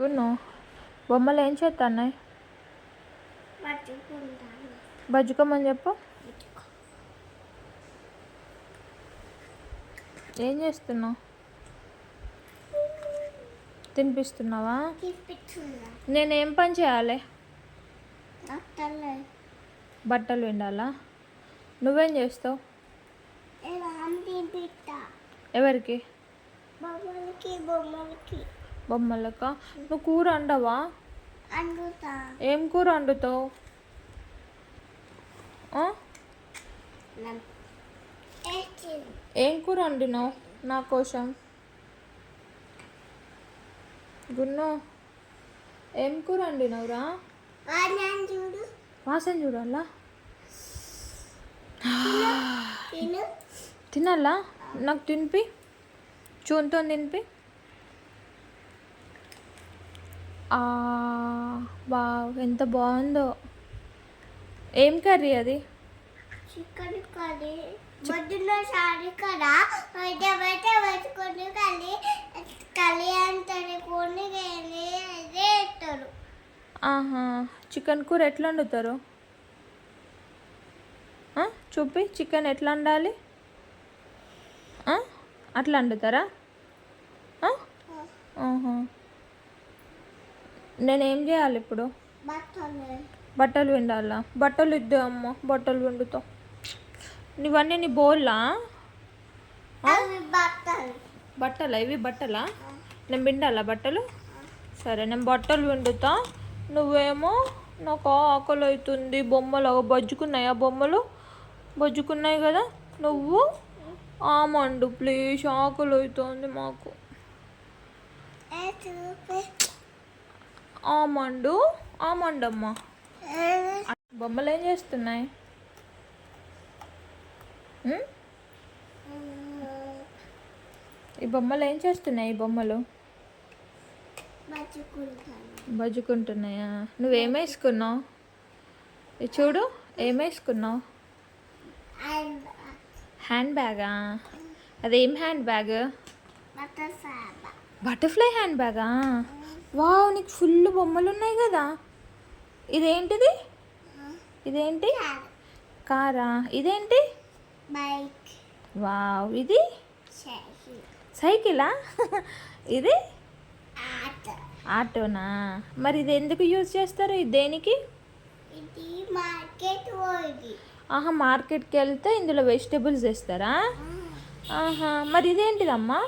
గున్ను బొమ్మలు ఏం చేస్తున్నాయి? బజ్జుకోమని చెప్పు. ఏం చేస్తున్నావు? తినిపిస్తున్నావా? నేనేం పని చేయాలి? బట్టలు విండాలా? నువ్వేం చేస్తావు? ఎవరికి? బొమ్మలకా? నువ్వు కూర వండవా? ఏం కూర వండుతావు? ఏం కూర వండినావు నా కోసం? గున్ను ఏం కూర వండినవురా? వాసన చూడాలా? తినాలా? నాకు తినిపి, చూన్తో తినిపి. బా ఎంత బాగుందో. ఏం కర్రీ అది? Chicken curry. పొద్దున్న సారి కదా వేసుకొని కలి అంటారు కొని వేస్తారు. చికెన్ కూర ఎట్లా వండుతారు? చూపి, చికెన్ ఎట్లా వండాలి? అట్లా వండుతారా? నేనేం చేయాలి ఇప్పుడు? బట్టలు విండాలా? బట్టలు ఇద్దే అమ్మ, బట్టలు విండుతావు. ఇవన్నీ నీ బోల్లా? బట్టలా? ఇవి బట్టలా? నేను విండాలా బట్టలు? సరే, నేను బట్టలు విండుతా. నువ్వేమో నాకు ఆకలి అవుతుంది, బొమ్మలు బజ్జుకున్నాయా? బొమ్మలు బజ్జుకున్నాయి కదా. నువ్వు ఆమండు ప్లీజ్, ఆకలి అవుతుంది మాకు. ఆమండమ్మా. బొమ్మలు ఏం చేస్తున్నాయి? ఈ బొమ్మలు ఏం చేస్తున్నాయి? ఈ బొమ్మలు బజ్జుకుంటున్నాయా? నువ్వేం వేసుకున్నావు? చూడు, ఏం వేసుకున్నావు? హ్యాండ్ బ్యాగా? అదేం హ్యాండ్ బ్యాగ్? బటర్ఫ్లై హ్యాండ్ బ్యాగా? వావ్, నీకు ఫుల్ బొమ్మలు ఉన్నాయి కదా. ఇదేంటిది? ఇదేంటి? కారా? ఇదేంటి? బైక్. వావ్, ఇది సైకిలా? ఇది ఆటోనా? మరి ఇది ఎందుకు యూజ్ చేస్తారు? ఇది దేనికి? మార్కెట్కి వెళ్తే ఇందులో వెజిటేబుల్స్ వేస్తారా? మరి ఇదేంటిదమ్మా?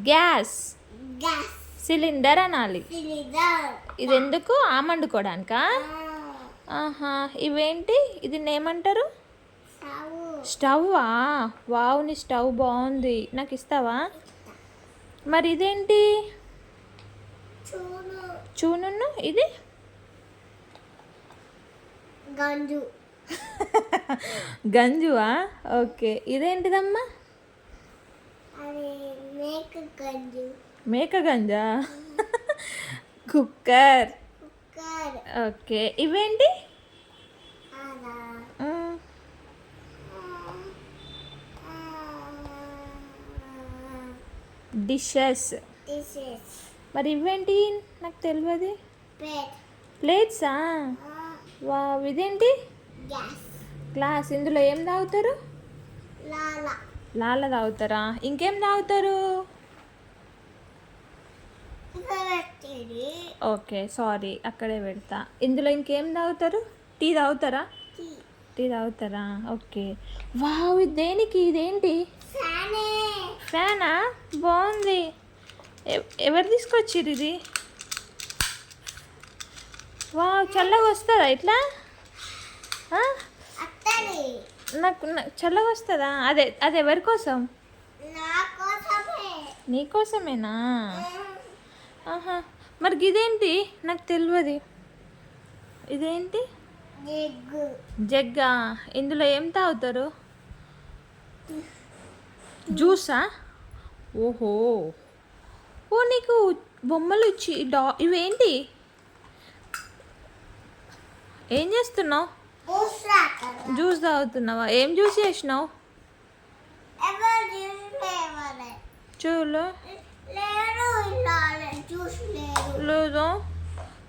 గ్యాస్ సిలిండర్ అనాలి. ఇది ఎందుకు? ఆమండుకోవడానికా? ఇవేంటి? ఇది ఏమంటారు? స్టవ్వా? వావ్, నీ స్టవ్ బాగుంది, నాకు ఇస్తావా? మరి ఇదేంటి? చూను. ఇది గంజువా? ఓకే, ఇదేంటిదమ్మా? మేక గంజా? కుక్కర్. ఓకే, ఇవేంటి? డిషెస్. మరి ఇవేంటి? నాకు తెలియదు. ప్లేట్సా? వావ్, ఇదేంటి? గ్లాస్. ఇందులో ఏం తాగుతారు? లాల తాగుతారా? ఇంకేం తాగుతారు? ఓకే, సారీ, అక్కడే పెడతా. ఇందులో ఇంకేం తాగుతారు? టీ తాగుతారా? టీ తాగుతారా? ఓకే. వావ్, ఇది దేనికి? ఇదేంటి? ఫ్యానా? బాగుంది. ఎవరు తీసుకొచ్చిర్రు ఇది? వావ్, చల్లగా వస్తుందా ఇట్లా? నాకు చల్లగా వస్తుందా? అది ఎవరి కోసం? నీకోసమేనా? మరి ఇదేంటి? నాకు తెలియదు. ఇదేంటి? జగ్గా. ఇందులో ఏం తాగుతారు? జ్యూసా? ఓహో, నీకు బొమ్మలు ఇచ్చి ఇవేంటి? ఏం చేస్తున్నావు? జ్యూస్ రాకరా జ్యూస్ తాగుతున్నావా? ఏం జ్యూస్ చేసినావు? ఎవరు జ్యూస్ లేవలే చూలు లేరు ఇలా జ్యూస్ లేరు లేదు.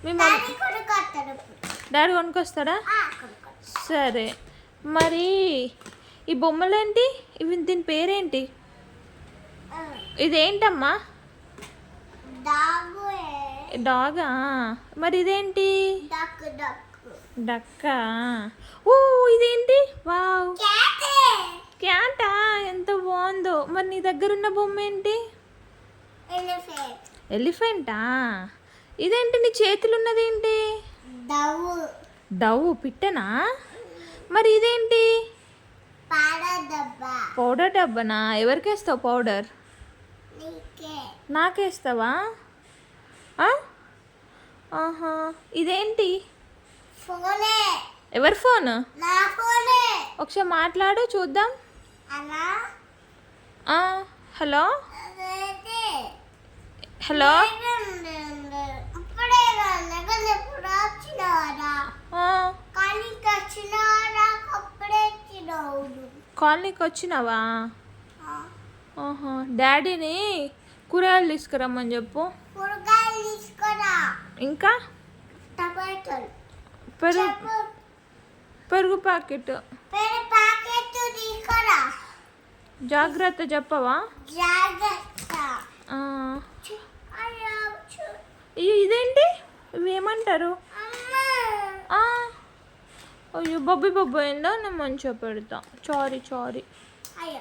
మీ మమ్మీ డాడీ కూడా కట్టాడు డాడీ కొనుక్కొస్తాడా? కొనుక్కొచ్చు సరే. మరి ఈ బొమ్మలేంటి? ఇవి దీని పేరేంటి? ఇదేంటమ్మా? డాగు డాగా? మరి ఇదేంటి? డక్ డక్ డక్కా? ఓ ఇదేంటి? వావ్, క్యాట్ క్యాటా? ఎంత బాగుందో. మరి నీ దగ్గర ఉన్న బొమ్మ ఏంటి? ఎలిఫెంట్ ఎలిఫెంటా? ఇదేంటి నీ చేతులు ఉన్నదేంటి? Dove Dove పిట్టనా? మరి ఇదేంటి? పాడ డబ్బా పౌడర్ డబ్బనా? ఎవరికి వేస్తావు పౌడర్? నీకే నాకేస్తావా? ఆ? ఆహా, ఇదేంటి? ఫోనే ఎవరి ఫోన్? నా ఫోనే ఒకసారి మాట్లాడు చూద్దాం. అలా ఆ, హలో అదైతే హలో. అప్పుడే నగలు ఎప్పుడు వచ్చినారా ఆ, కాలికి వచ్చినారా అప్పుడే వచ్చినావు కాలనీకి వచ్చినావా? ఆహా, డాడీని కూరగాయలు తీసుకురమ్మని చెప్పు. కూరగాయలు తీసుకురా ఇంకా టమాటోలు పెరుగు చెప్పు పెరుగు ప్యాకెట్. పెరుగు ప్యాకెట్ తీసుకురా జాగ్రత్త చెప్పవా? జాగ్రత్త ఆ, అయ్యో ఇదేంటి? ఇవి ఏమంటారు? అమ్మ ఆ, అయ్యో బొబ్బి బొబ్బి అయిందా? నేను మంచిగా పెడతా. సారీ సారీ, అయ్యో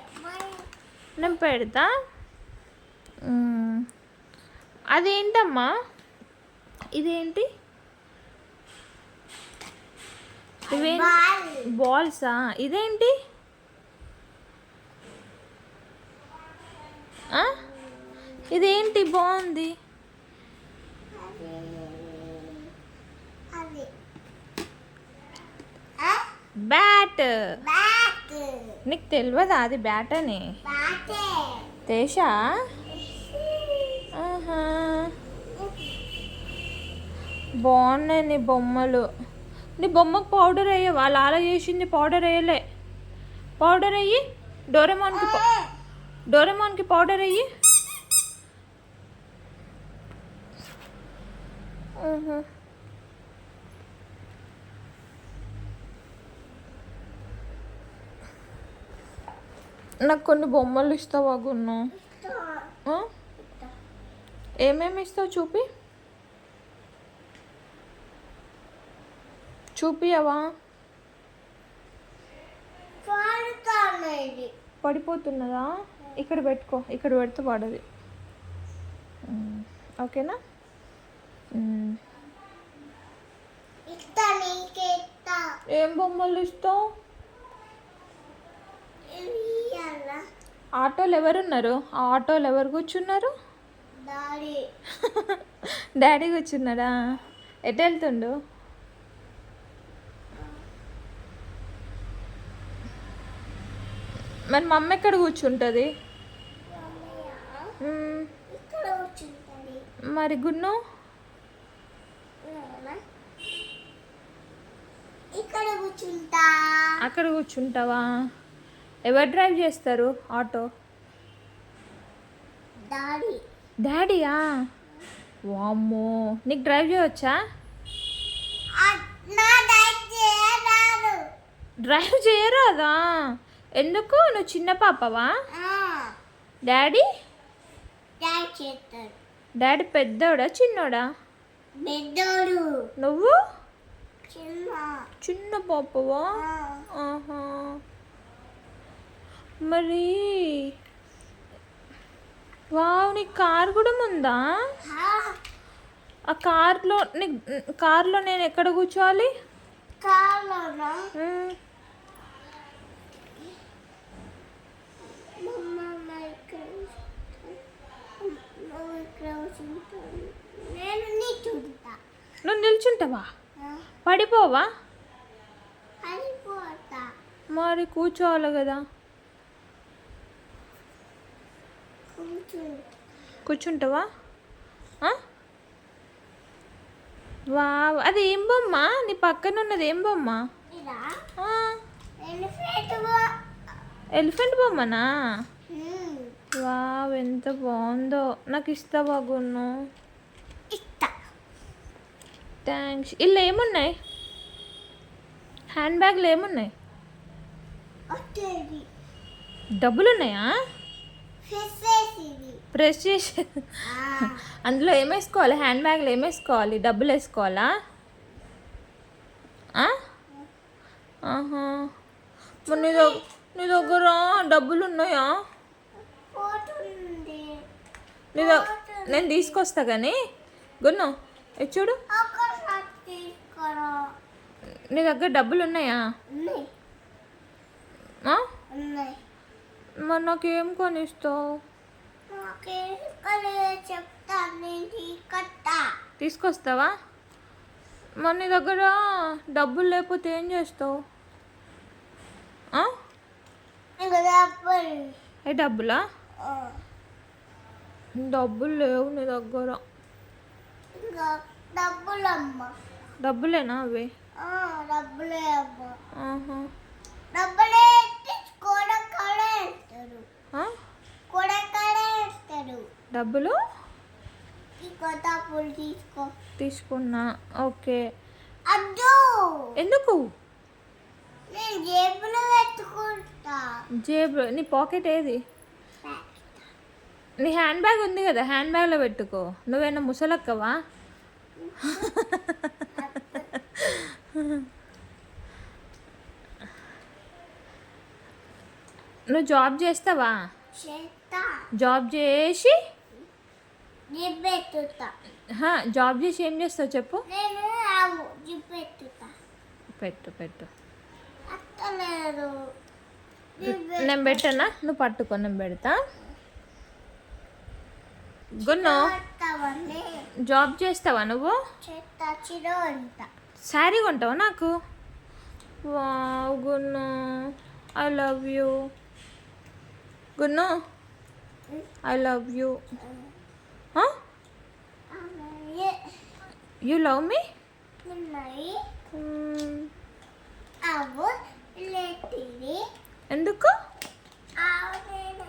నేను పెడతా. అదేంటమ్మా? ఇదేంటి? ఇవేంటి? బాల్ బాల్సా? ఇదేంటి? ఆ? ఇదేంటి బాగుంది? అది బ్యాట్. బ్యాట్ నీకు తెలియదా అది బ్యాట్ అని? బ్యాటే తేషా? ఆహా, బాగున్నాయి నీ బొమ్మలు. నీ బొమ్మకు పౌడర్ వేయవా? లాల చేసింది పౌడర్ వేయలే. పౌడర్ వేయి. డోరెమాన్కి పౌడర్ వేయి. నాకు కొన్ని బొమ్మలు ఇస్తావా గున్ను? ఆ? ఏమేమి ఇస్తావు చూపి. చూపియవా? పాడుతానేది పడిపోతున్నదా? ఇక్కడ పెట్టుకో, ఇక్కడ పెడితే పడది. ఓకేనా? ఇస్తా నీకే ఇస్తా ఏం బొమ్మలు ఇస్తావు? ఇయ్యాల ఆటోలు ఎవరున్నారు? ఆ ఆటోలు ఎవరు కూర్చున్నారు? డాడీ డాడీ కూర్చున్నాడా? ఎటు వెళ్తుండు? మరి మమ్మీ ఎక్కడ కూర్చుంటుంది? ఇక్కడ కూర్చుంటుంది మరి గున్ను? ఇక్కడ కూర్చుంటా అక్కడ కూర్చుంటావా? ఎవరు డ్రైవ్ చేస్తారు ఆటో? డాడీ డాడీయా? వామ్మో, నీకు డ్రైవ్ చేయవచ్చా? నా డాడీ రాదు డ్రైవ్ చేయరాదా? ఎందుకు? నువ్వు చిన్న పాపవా? డాడీ? డాడీ చేస్తాడు డాడీ పెద్దోడా చిన్నోడా? పెద్దోడు నువ్వు చిన్న చిన్న పాపవా? ఆహా, మరి వావ్, నీకు కార్ కూడా ఉందా? ఆ కార్లో నేను ఎక్కడ కూర్చోవాలి? కాలోనా మ్మ్. నేను నీ చూడతా నువ్వు నిల్చుంటావా? పడిపోవా? అయిపోతా మరి కూర్చోవాలి కదా. కూర్చుంటావా? వావ్, అది ఏం బొమ్మ? నీ పక్కన ఉన్నది ఏం బొమ్మ? ఇదా ఆ, ఎలిఫెంట్ ఎలిఫెంట్ బొమ్మనా? వావ్, ఎంత బాగుందో. నాకు ఇస్తావా గున్ను? ఇస్తా. థ్యాంక్స్. ఇలా ఏమున్నాయి? హ్యాండ్ బ్యాగ్లో ఏమున్నాయి? వచ్చేది డబ్బులు ఉన్నాయా? ఫిషెస్ ప్రెస్ చేసి అందులో ఏమేసుకోవాలి? హ్యాండ్ బ్యాగ్లో ఏమేసుకోవాలి? డబ్బులు వేసుకోవాలా? ఆ? ఆహా. మరి నీ దగ్గర డబ్బులు ఉన్నాయా? పోతుంది నేను తీసుకొస్తా కానీ గున్ను ఇది చూడు. ఒకసారి తీసుకురా. నీ దగ్గర డబ్బులు ఉన్నాయా? ఉన్నాయి ఆ? ఉన్నాయి. మరి నాకేం కొనిస్తావు? చెప్తాను నేను తీసుకొస్తా. తీసుకొస్తావా? మరి నీ దగ్గర డబ్బులు లేకపోతే ఏం చేస్తావు? ఆ? ఇంకా డబ్బులు ఏ డబ్బులా? డబ్బులు లేవు నీ దగ్గర. ఇంకా డబ్బులమ్మ. డబ్బులేనా అవి? డబ్బులే అమ్మ. ఆహా. డబ్బులే కూడకాడే ఇస్తారు. ఆ? కూడకాడే ఇస్తారు. డబ్బులు ఇంకో డబ్బులు తీసుకో. తీసుకున్నా. ఓకే. అద్దు ఎందుకు? నేను జేబులో పెట్టుకుంటా. జేబు నీ పాకెట్ ఏది? నీ హ్యాండ్ బ్యాగ్ ఉంది కదా, హ్యాండ్ బ్యాగ్లో పెట్టుకో. నువ్వేనా ముసలక్కవా? నువ్వు జాబ్ చేస్తావా? చేస్తా. జాబ్ చేసి జిబ్బెట్టుతా. జాబ్ చేసి ఏం చేస్తావు చెప్పు. నేను జిబ్బెట్టుతా. పెట్టు పెట్టు. అత్తలేదు. నేను పెట్టనా? నువ్వు పట్టుకో, నేను పెడతా. గున్ను, జాబ్ చేస్తావా నువ్వు? చేస్తా. చిరో అంట. శారీ కొంటావా నాకు? Wow గున్ను, I love you. గున్ను, I love you. You love మీ? ఉన్నాయి అవు లేటివి. ఎందుకు? అవు నేను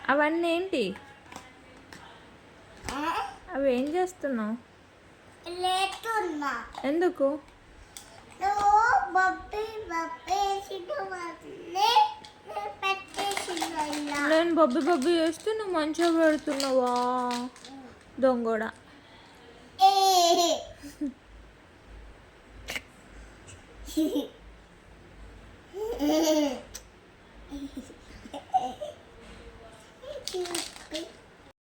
అవన్నీ ఏంటి? అవి ఏం చేస్తున్నావు? లేటున్నా. ఎందుకు? నువ్వు బొబ్బి బొబ్బేసినవన్నీ పెట్టేసిన. నేను బొబ్బి బొబ్బి చేస్తే నువ్వు మంచిగా పెడుతున్నావా? దొంగోడా.